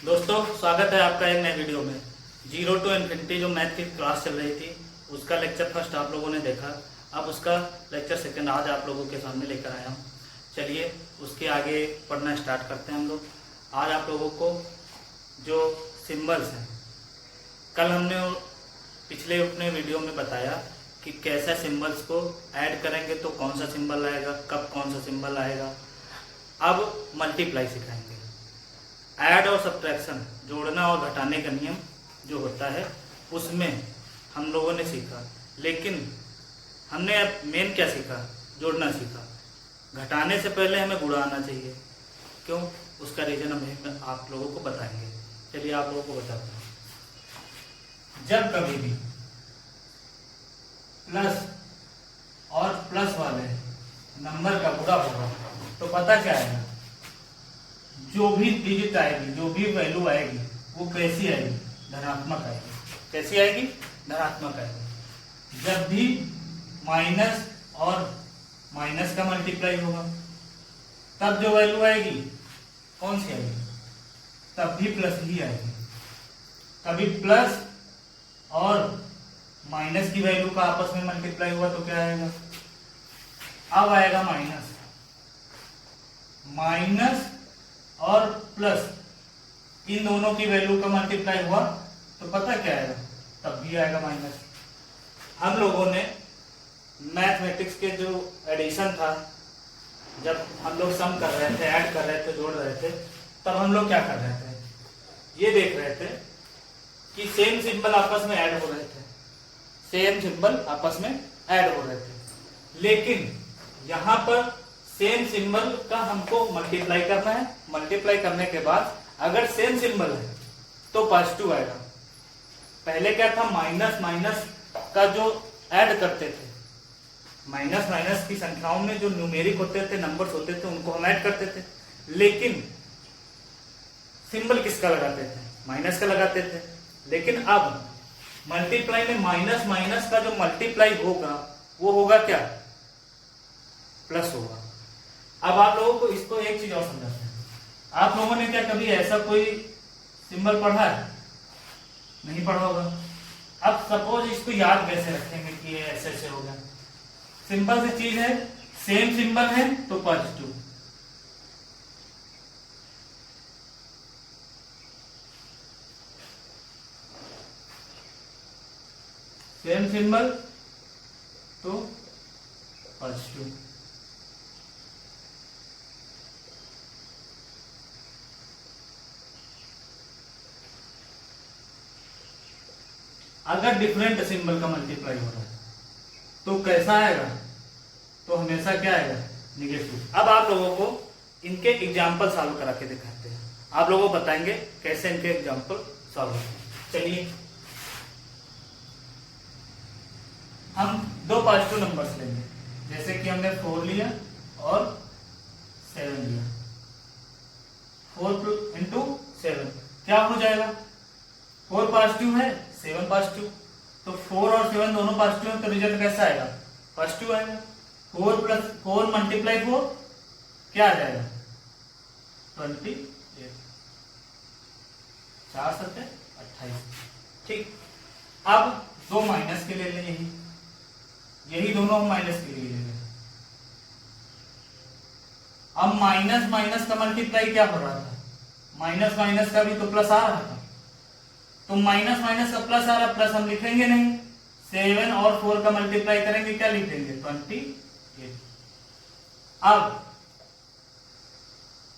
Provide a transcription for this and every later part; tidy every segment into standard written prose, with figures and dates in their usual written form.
दोस्तों स्वागत है आपका एक नए वीडियो में। जीरो टू इन्फिनिटी जो मैथ की क्लास चल रही थी उसका लेक्चर फर्स्ट आप लोगों ने देखा। अब उसका लेक्चर सेकंड आज आप लोगों के सामने लेकर आया हूँ। चलिए उसके आगे पढ़ना स्टार्ट करते हैं हम लोग। आज आप लोगों को जो सिंबल्स हैं, कल हमने पिछले अपने वीडियो में बताया कि कैसे सिंबल्स को ऐड करेंगे तो कौन सा सिंबल आएगा, कब कौन सा सिंबल आएगा। अब मल्टीप्लाई सिखाएंगे। ऐड और सब्ट्रैक्शन, जोड़ना और घटाने का नियम जो होता है उसमें हम लोगों ने सीखा, लेकिन हमने अब मेन क्या सीखा? जोड़ना सीखा। घटाने से पहले हमें गुणा आना चाहिए। क्यों? उसका रीजन हम आप लोगों को बताएंगे। चलिए आप लोगों को बताते हैं। जब कभी भी प्लस और प्लस वाले नंबर का गुणा होगा तो पता क्या आएगा? जो भी डिजिट आएगी, जो भी वैल्यू आएगी वो कैसी आएगी? धनात्मक आएगी। कैसी आएगी? धनात्मक आएगी। जब भी माइनस और माइनस का मल्टीप्लाई होगा तब जो वैल्यू आएगी कौन सी आएगी? तब भी प्लस ही आएगी। कभी प्लस और माइनस की वैल्यू का आपस में मल्टीप्लाई हुआ तो क्या आएगा? अब आएगा माइनस। माइनस और प्लस इन दोनों की वैल्यू का मल्टीप्लाई हुआ तो पता क्या आएगा? तब भी आएगा माइनस। हम लोगों ने मैथमेटिक्स के जो एडिशन था, जब हम लोग सम कर रहे थे, ऐड कर रहे थे, जोड़ रहे थे, तब हम लोग क्या कर रहे थे? ये देख रहे थे कि सेम सिंबल आपस में ऐड हो रहे थे। सेम सिंबल आपस में ऐड हो रहे थे, लेकिन यहां पर सेम सिंबल का हमको मल्टीप्लाई करना है। मल्टीप्लाई करने के बाद अगर सेम सिंबल है तो पॉजिटिव आएगा। पहले क्या था? माइनस माइनस का जो ऐड करते थे, माइनस माइनस की संख्याओं में जो न्यूमेरिक होते थे, नंबर्स होते थे, उनको हम ऐड करते थे, लेकिन सिंबल किसका लगाते थे? माइनस का लगाते थे। लेकिन अब मल्टीप्लाई में माइनस माइनस का जो मल्टीप्लाई होगा वो होगा क्या? प्लस होगा। अब आप लोगों को इसको एक चीज और समझाते हैं। आप लोगों ने क्या कभी ऐसा कोई सिंबल पढ़ा है? नहीं पढ़ा होगा। अब सपोज इसको याद कैसे रखेंगे कि ये ऐसे ऐसे होगा? सिंपल सी चीज है, सेम सिंबल है तो पॉजिटिव, सेम सिंबल तो पॉजिटिव। अगर डिफरेंट सिंबल का मल्टीप्लाई हो रहा है तो कैसा आएगा? तो हमेशा क्या आएगा? निगेटिव। अब आप लोगों को इनके एग्जाम्पल सॉल्व करा के दिखाते हैं। आप लोगों को बताएंगे कैसे इनके एग्जाम्पल सॉल्व होते हैं। चलिए हम दो पॉजिटिव नंबर्स लेंगे, जैसे कि हमने 4 लिया और 7 लिया। 4 इंटू 7 क्या हो जाएगा? 4 पॉजिटिव है, 7 पॉजिटिव, तो 4 और 7 दोनों पॉजिटिव है, तो रिजल्ट कैसा आएगा? पॉजिटिव आएगा। 4 प्लस 4 मल्टीप्लाई 4 क्या आ जाएगा? 28। 4 7 28। ठीक। अब दो माइनस के ले लें, यही दोनों हम माइनस के लिए ले लें। अब माइनस माइनस का मल्टीप्लाई क्या हो रहा था? माइनस माइनस का भी तो प्लस आ रहा था, तो माइनस माइनस का प्लस आ रहा, प्लस हम लिखेंगे नहीं। 7 और 4 का मल्टीप्लाई करेंगे, क्या लिख देंगे? 28। अब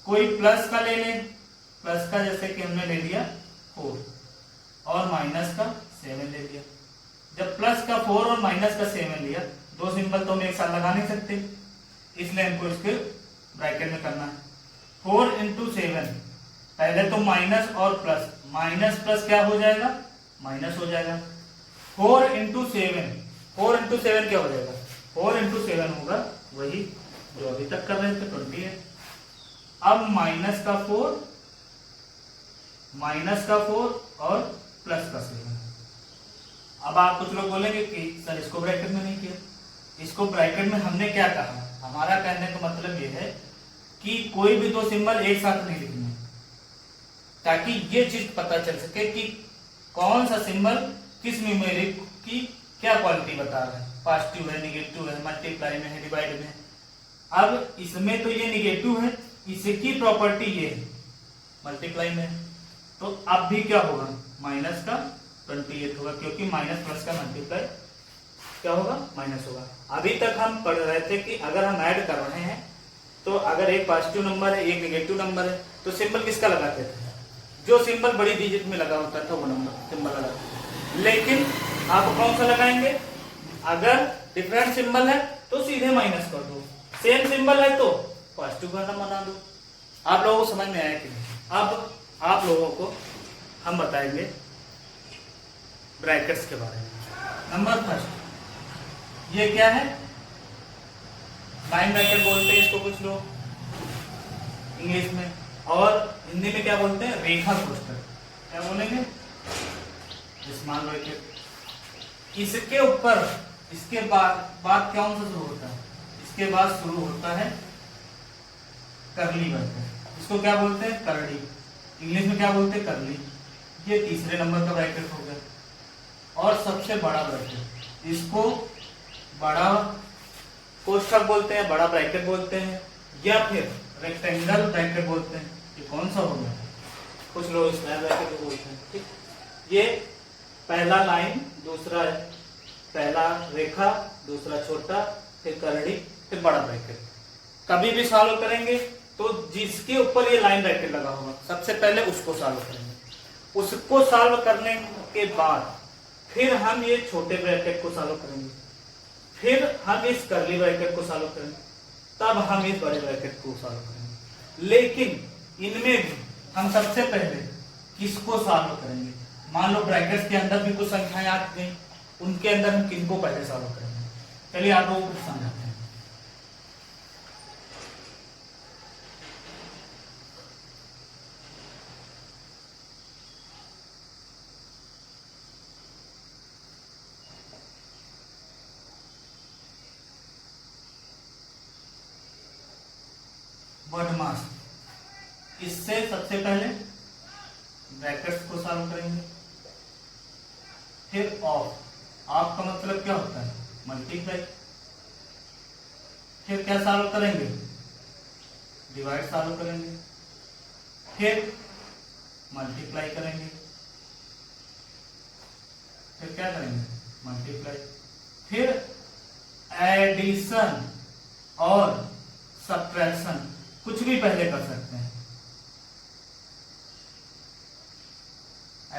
कोई प्लस का ले लें, प्लस का जैसे कि हमने ले लिया 4 और माइनस का 7 ले लिया। जब प्लस का 4 और माइनस का 7 लिया, दो सिंबल तो हम एक साथ लगा नहीं सकते, इसलिए हमको इसके ब्रैकेट में करना है। 4 इंटू 7, पहले तो माइनस और प्लस, माइनस प्लस क्या हो जाएगा? माइनस हो जाएगा। 4 इंटू 7, 4 इंटू 7 क्या हो जाएगा? 4 इंटू 7 होगा वही जो अभी तक कर रहे थे, 28। अब माइनस का 4, माइनस का 4 और प्लस का 7। अब आप कुछ लोग बोलेंगे कि सर इसको ब्रैकेट में नहीं किया। इसको ब्रैकेट में हमने क्या कहा? हमारा कहने का मतलब यह है कि कोई भी दो सिंबल एक साथ नहीं लिखने, ताकि ये चीज पता चल सके कि कौन सा सिंबल किस न्यूमेरिक की क्या क्वालिटी बता रहा है, पॉजिटिव है, निगेटिव है, मल्टीप्लाई में है, डिवाइड में है। अब इसमें तो ये निगेटिव है, इसकी प्रॉपर्टी ये है, मल्टीप्लाई में है, तो अब भी क्या होगा, माइनस का 28 होगा, क्योंकि माइनस प्लस का मल्टीप्लाई क्या होगा, माइनस होगा। अभी तक हम पढ़ रहे थे कि अगर हम ऐड कर रहे हैं तो अगर एक पॉजिटिव नंबर है, एक नेगेटिव नंबर है, तो सिंबल किसका लगाते थे, जो सिंबल बड़ी डिजिट में लगा होता था वो नंबर सिंबल लगाते थे। लेकिन आप कौन सा लगाएंगे, अगर डिफरेंट सिंबल है तो सीधे माइनस कर दो, सेम सिंबल है तो पॉजिटिव का नंबर बना दो। आप लोगों को समझ में आया कि नहीं। अब आप लोगों को हम बताएंगे ब्रैकेट्स के बारे में। नंबर फर्स्ट, ये क्या है, लाइन ब्रैकेट बोलते हैं इसको कुछ लोग इंग्लिश में, और हिंदी में क्या बोलते हैं, रेखा कोष्ठक। क्या बोलेंगे, स्मॉल ब्रैकेट। इसके ऊपर इसके बाद कौन सा शुरू होता है, इसके बाद शुरू होता है करली ब्रैकेट। इसको क्या बोलते हैं, करली, इंग्लिश में क्या बोलते हैं, करली। ये तीसरे नंबर का ब्रैकेट हो गया। और सबसे बड़ा ब्रैकेट, इसको बड़ा कोष्ठक बोलते हैं, बड़ा ब्रैकेट बोलते हैं, या फिर रेक्टेंगल ब्रैकेट बोलते हैं। ये कौन सा हो गया, कुछ लोग स्क्वायर ब्रैकेट बोलते हैं। ठीक, ये पहला लाइन, दूसरा पहला रेखा, दूसरा छोटा, फिर करड़ी, फिर बड़ा ब्रैकेट। कभी भी सॉल्व करेंगे तो जिसके ऊपर ये लाइन ब्रैकेट लगा होगा सबसे पहले उसको सॉल्व करेंगे। उसको सॉल्व करने के बाद फिर हम ये छोटे ब्रैकेट को सॉल्व करेंगे, फिर हम इस करली ब्रैकेट को सॉल्व करेंगे, तब हम इस बड़े ब्रैकेट को सॉल्व करेंगे। लेकिन इनमें भी हम सबसे पहले किसको सॉल्व करेंगे, मान लो ब्रैकेट्स के अंदर भी कुछ संख्याएं आ गई, उनके अंदर हम किनको पहले सॉल्व करेंगे। चलिए आप लोगों को समझाते हैं। वर्डमास, इससे सबसे पहले ब्रैकेट्स को सॉल्व करेंगे, फिर ऑफ का मतलब क्या होता है, मल्टीप्लाई, फिर क्या सॉल्व करेंगे, डिवाइड सॉल्व करेंगे, फिर मल्टीप्लाई करेंगे, फिर क्या करेंगे, मल्टीप्लाई, फिर एडिशन और सब्ट्रैक्शन, कुछ भी पहले कर सकते हैं।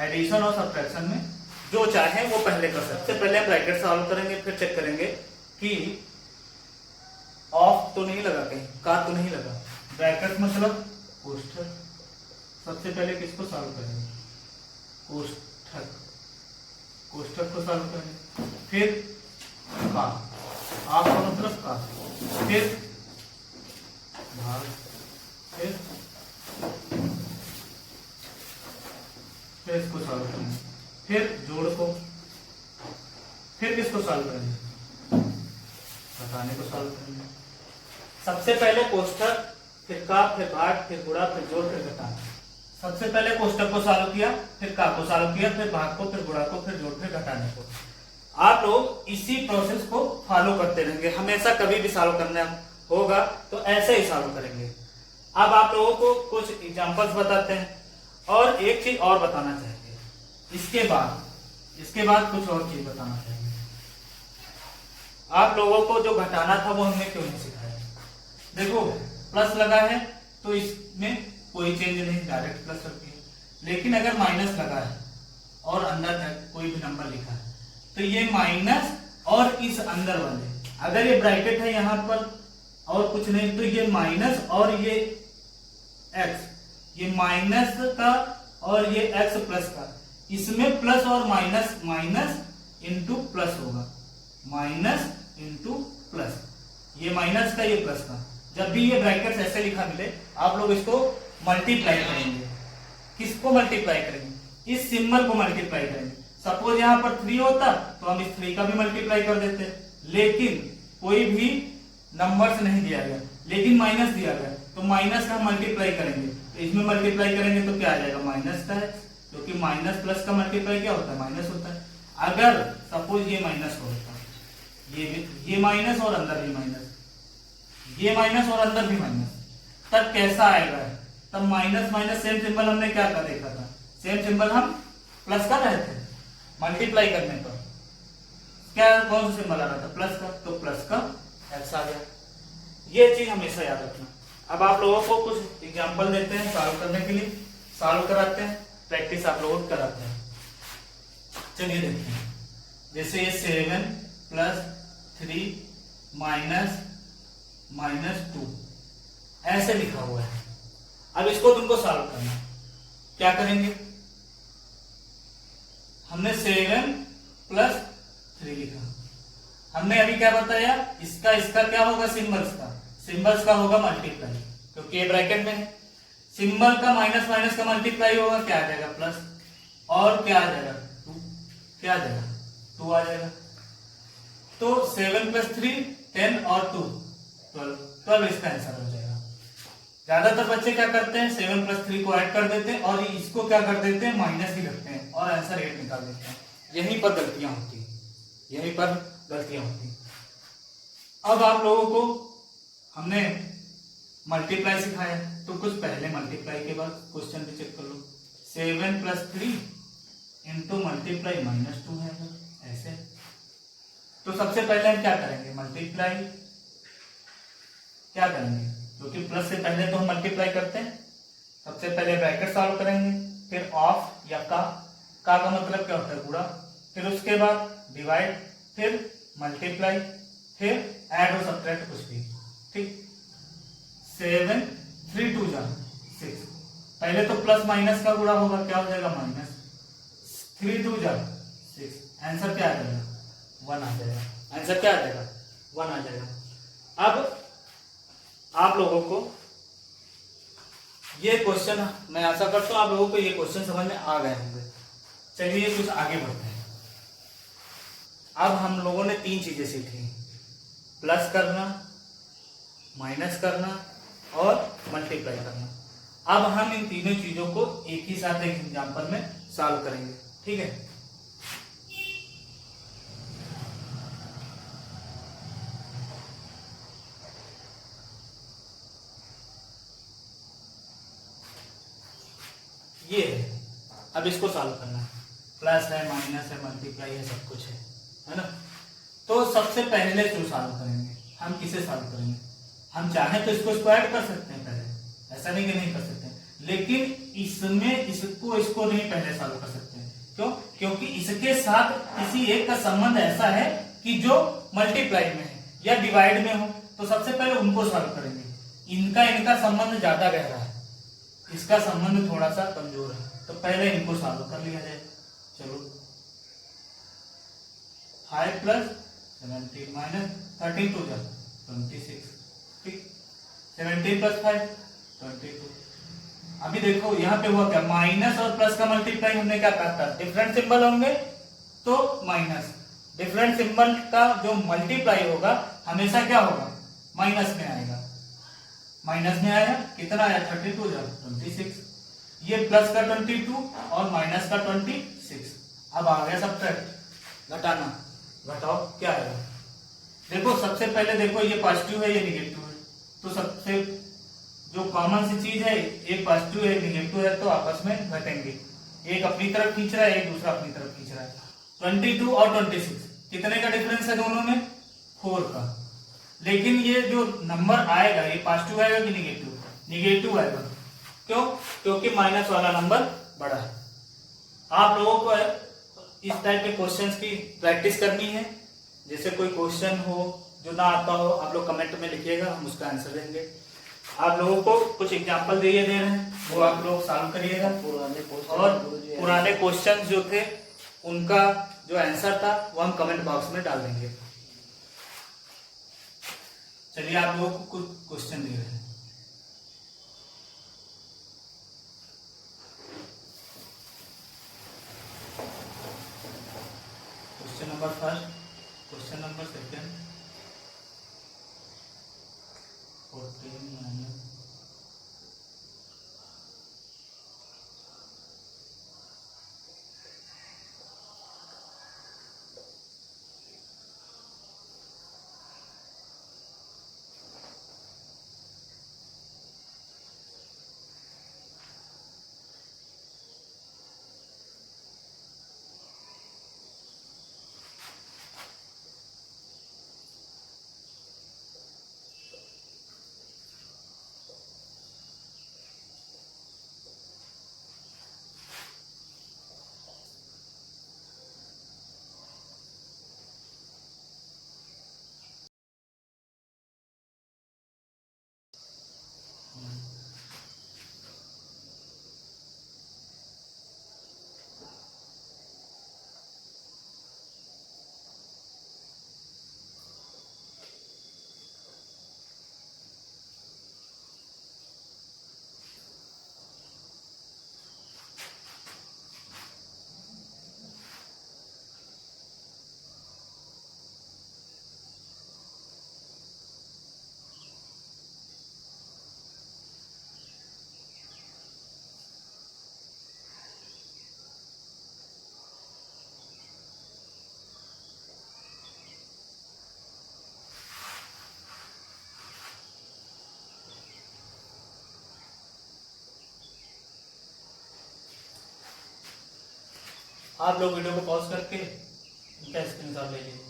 एडिशन और सब्ट्रैक्शन में जो चाहे वो पहले कर सकते हैं। पहले ब्रैकेट सॉल्व करेंगे, फिर चेक करेंगे कि ऑफ तो नहीं लगा, कहीं का तो नहीं लगा। ब्रैकेट मतलब कोष्ठक, सबसे पहले किसको सॉल्व करेंगे, कोष्ठक, कोष्ठक को सॉल्व करेंगे, फिर का, आप का मतलब का, फिर भाग, फिर इसको सॉल्व करेंगे, फिर जोड़ को, फिर किसको सॉल्व करेंगे, घटाने को सॉल्व करेंगे। सबसे पहले कोष्ठक, फिर का, फिर भाग, फिर गुणा, फिर जोड़, फिर घटाना। सबसे पहले कोष्ठक को सॉल्व किया, फिर का को सॉल्व किया, फिर भाग को, फिर गुणा को, फिर जोड़, फिर घटाने को। आप लोग इसी प्रोसेस को फॉलो करते रहेंगे, हमेशा कभी भी सॉल्व करना होगा तो ऐसे ही सॉल्व करेंगे। अब आप लोगों को कुछ एग्जांपल्स बताते हैं, और एक चीज और बताना चाहेंगे, इसके बाद कुछ और चीज बताना चाहेंगे। आप लोगों को जो घटाना था वो हमने क्यों नहीं सिखाया। देखो प्लस लगा है तो इसमें कोई चेंज नहीं, डायरेक्ट प्लस रखिए। लेकिन अगर माइनस लगा है और अंदर कोई भी नंबर लिखा है तो ये माइनस और इस अंदर वाले, अगर ये ब्रैकेट है यहाँ पर और कुछ नहीं तो ये माइनस और ये एक्स, ये माइनस का और ये एक्स प्लस का, इसमें प्लस और माइनस, माइनस इंटू प्लस होगा, माइनस इंटू प्लस, ये माइनस का ये प्लस का। जब भी ये ब्रैकेट्स ऐसे लिखा मिले आप लोग इसको मल्टीप्लाई करेंगे। किसको मल्टीप्लाई करेंगे, इस सिंबल को मल्टीप्लाई करेंगे। सपोज यहाँ पर 3 होता तो हम इस 3 का भी मल्टीप्लाई कर देते, लेकिन कोई भी नंबर्स नहीं दिया गया, लेकिन माइनस दिया गया तो माइनस का हम मल्टीप्लाई करेंगे, तो इसमें मल्टीप्लाई करेंगे तो क्या आ जाएगा माइनस का है, क्योंकि माइनस प्लस का मल्टीप्लाई क्या होता है माइनस होता है। अगर सपोज ये माइनस होता, ये माइनस और अंदर भी माइनस, ये माइनस और अंदर भी माइनस, तब कैसा आएगा, तब माइनस माइनस सेम सिंबल हमने क्या का देखा था, सेम सिंबल हम प्लस का रहे थे मल्टीप्लाई करने पर, क्या कौन सा सिंबल आ रहा था प्लस का, तो प्लस का एक्स आ गया। ये चीज हमेशा याद रखना। अब आप लोगों को कुछ एग्जांपल देते हैं सॉल्व करने के लिए, सॉल्व कराते हैं, प्रैक्टिस आप लोगों को कराते हैं। चलिए देखते हैं, जैसे ये 7 प्लस 3 माइनस -2 ऐसे लिखा हुआ है। अब इसको तुमको सॉल्व करना है, क्या करेंगे, हमने 7 प्लस 3 लिखा, हमने अभी क्या बताया, इसका क्या होगा सिंबल्स का होगा मल्टीप्लाई, क्योंकि ये ब्रैकेट में है, सिंबल का माइनस माइनस का मल्टीप्लाई होगा, क्या आ जाएगा प्लस, और क्या आ जाएगा 2, क्या आ जाएगा 2 आ जाएगा। तो 7 प्लस 3 10 और 2 12 इसका आंसर हो जाएगा। ज्यादातर बच्चे क्या करते हैं 7 प्लस 3 को ऐड कर देते हैं और इसको क्या कर देते हैं माइनस ही रखते हैं और आंसर 8 निकाल देते हैं। यहीं पर गलतियां होती हैं, यहीं पर गलतियां होती हैं। अब आप लोगों को हमने मल्टीप्लाई सिखाया, तो कुछ पहले मल्टीप्लाई के बाद क्वेश्चन भी चेक कर लो। 7 प्लस 3 इंटू मल्टीप्लाई -2 है ऐसे। तो सबसे पहले हम क्या करेंगे मल्टीप्लाई, क्या करेंगे, क्योंकि प्लस से पहले तो हम मल्टीप्लाई करते हैं। सबसे पहले ब्रैकेट सॉल्व करेंगे, फिर ऑफ या का मतलब क्या होता है पूरा, फिर उसके बाद डिवाइड, फिर मल्टीप्लाई, फिर ऐड और सब्ट्रैक्ट कुछ भी, ठीक। 7 3 2 6, पहले तो प्लस माइनस का गुणा होगा, क्या हो जाएगा माइनस, 3 2 6, आंसर क्या आ जाएगा 1 आ जाएगा, आंसर क्या आ जाएगा 1 आ जाएगा। अब आप लोगों को ये क्वेश्चन, मैं आशा करता हूं आप लोगों को ये क्वेश्चन समझ में आ गए होंगे। चलिए कुछ आगे बढ़ते हैं। अब हम लोगों ने 3 चीजें सीखी, प्लस करना, माइनस करना और मल्टीप्लाई करना। अब हम इन तीनों चीजों को एक ही साथ एक एग्जांपल में सॉल्व करेंगे, ठीक है। ये है, अब इसको सॉल्व करना है, प्लस है माइनस है मल्टीप्लाई है सब कुछ है ना। तो सबसे पहले जो सॉल्व करेंगे, हम किसे सॉल्व करेंगे, हम चाहें तो इसको ऐड कर सकते हैं पहले, ऐसा नहीं कि नहीं कर सकते, लेकिन इसमें इसको नहीं पहले सॉल्व कर सकते हैं। क्यों, क्योंकि इसके साथ किसी एक का संबंध ऐसा है कि जो मल्टीप्लाई में है या डिवाइड में हो, तो सबसे पहले उनको सॉल्व करेंगे। इनका संबंध ज्यादा गहरा है, इसका संबंध थोड़ा सा कमजोर है, तो पहले इनको सॉल्व कर लिया जाए। चलो 5 प्लस 17 माइनस 13 2 26, ठीक। 17 प्लस 5 22। अभी देखो यहाँ पे हुआ क्या, माइनस और प्लस का मल्टीप्लाई हमने क्या कहा था, डिफरेंट सिंबल होंगे तो माइनस, डिफरेंट सिंबल का जो मल्टीप्लाई होगा हमेशा क्या होगा माइनस में आएगा, माइनस में आएगा, कितना आया 32 26, ये प्लस का 22 और माइनस का 26। अब आ गया सब्ट्रैक्ट, घटाना, घटाओ क्या आएगा, देखो सबसे पहले देखो ये पॉजिटिव है ये निगेटिव है, तो सबसे जो कॉमन सी चीज है, एक पॉजिटिव है एक निगेटिव है, तो आपस में घटेंगे, एक अपनी तरफ खींच रहा है एक दूसरा अपनी तरफ खींच रहा है। 22 और 26 कितने का डिफरेंस है दोनों में, 4 का। लेकिन ये जो नंबर आएगा ये पॉजिटिव आएगा कि निगेटिव, निगेटिव आएगा, क्यों, क्योंकि माइनस वाला नंबर बड़ा है। आप लोगों को इस टाइप के क्वेश्चंस की प्रैक्टिस करनी है, जैसे कोई क्वेश्चन हो जो ना आता हो आप लोग कमेंट में लिखिएगा, हम उसका आंसर देंगे। आप लोगों को कुछ एग्जांपल दे रहे हैं, वो आप लोग सॉल्व करिएगा, और पुराने क्वेश्चन जो थे उनका जो आंसर था वो हम कमेंट बॉक्स में डाल देंगे। चलिए आप लोगों को कुछ क्वेश्चन दे रहे हैं। Question number first, question number second, 14 minus आप लोग वीडियो को पॉज करके इनका स्क्रीनशॉट ले लीजिए।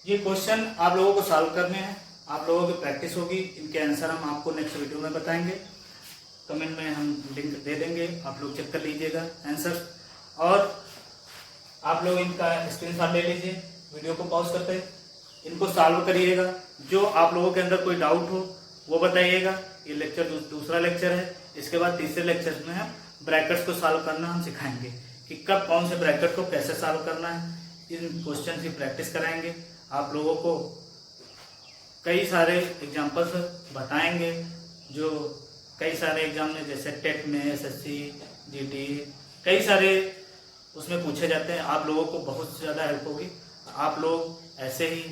ये क्वेश्चन आप लोगों को सॉल्व करने हैं, आप लोगों की प्रैक्टिस होगी। इनके आंसर हम आपको नेक्स्ट वीडियो में बताएंगे, कमेंट में हम लिंक दे देंगे, आप लोग चेक कर लीजिएगा आंसर। और आप लोग इनका स्क्रीनशॉट ले लीजिए, वीडियो को पॉज करके इनको सॉल्व करिएगा। जो आप लोगों के अंदर कोई डाउट हो वो बताइएगा। ये लेक्चर दूसरा लेक्चर है। इसके बाद तीसरे लेक्चर में हम ब्रैकेट्स को सॉल्व करना हम सिखाएंगे कि कब कौन से ब्रैकेट को कैसे सॉल्व करना है। इन क्वेश्चन की प्रैक्टिस कराएंगे, आप लोगों को कई सारे एग्जाम्पल्स बताएंगे जो कई सारे एग्जाम में, जैसे टेट में, SSC, GT, कई सारे उसमें पूछे जाते हैं। आप लोगों को बहुत ज़्यादा हेल्प होगी। आप लोग ऐसे ही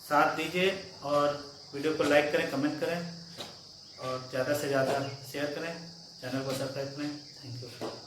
साथ दीजिए और वीडियो को लाइक करें, कमेंट करें और ज़्यादा से ज़्यादा शेयर करें, चैनल को सब्सक्राइब करें। Thank you.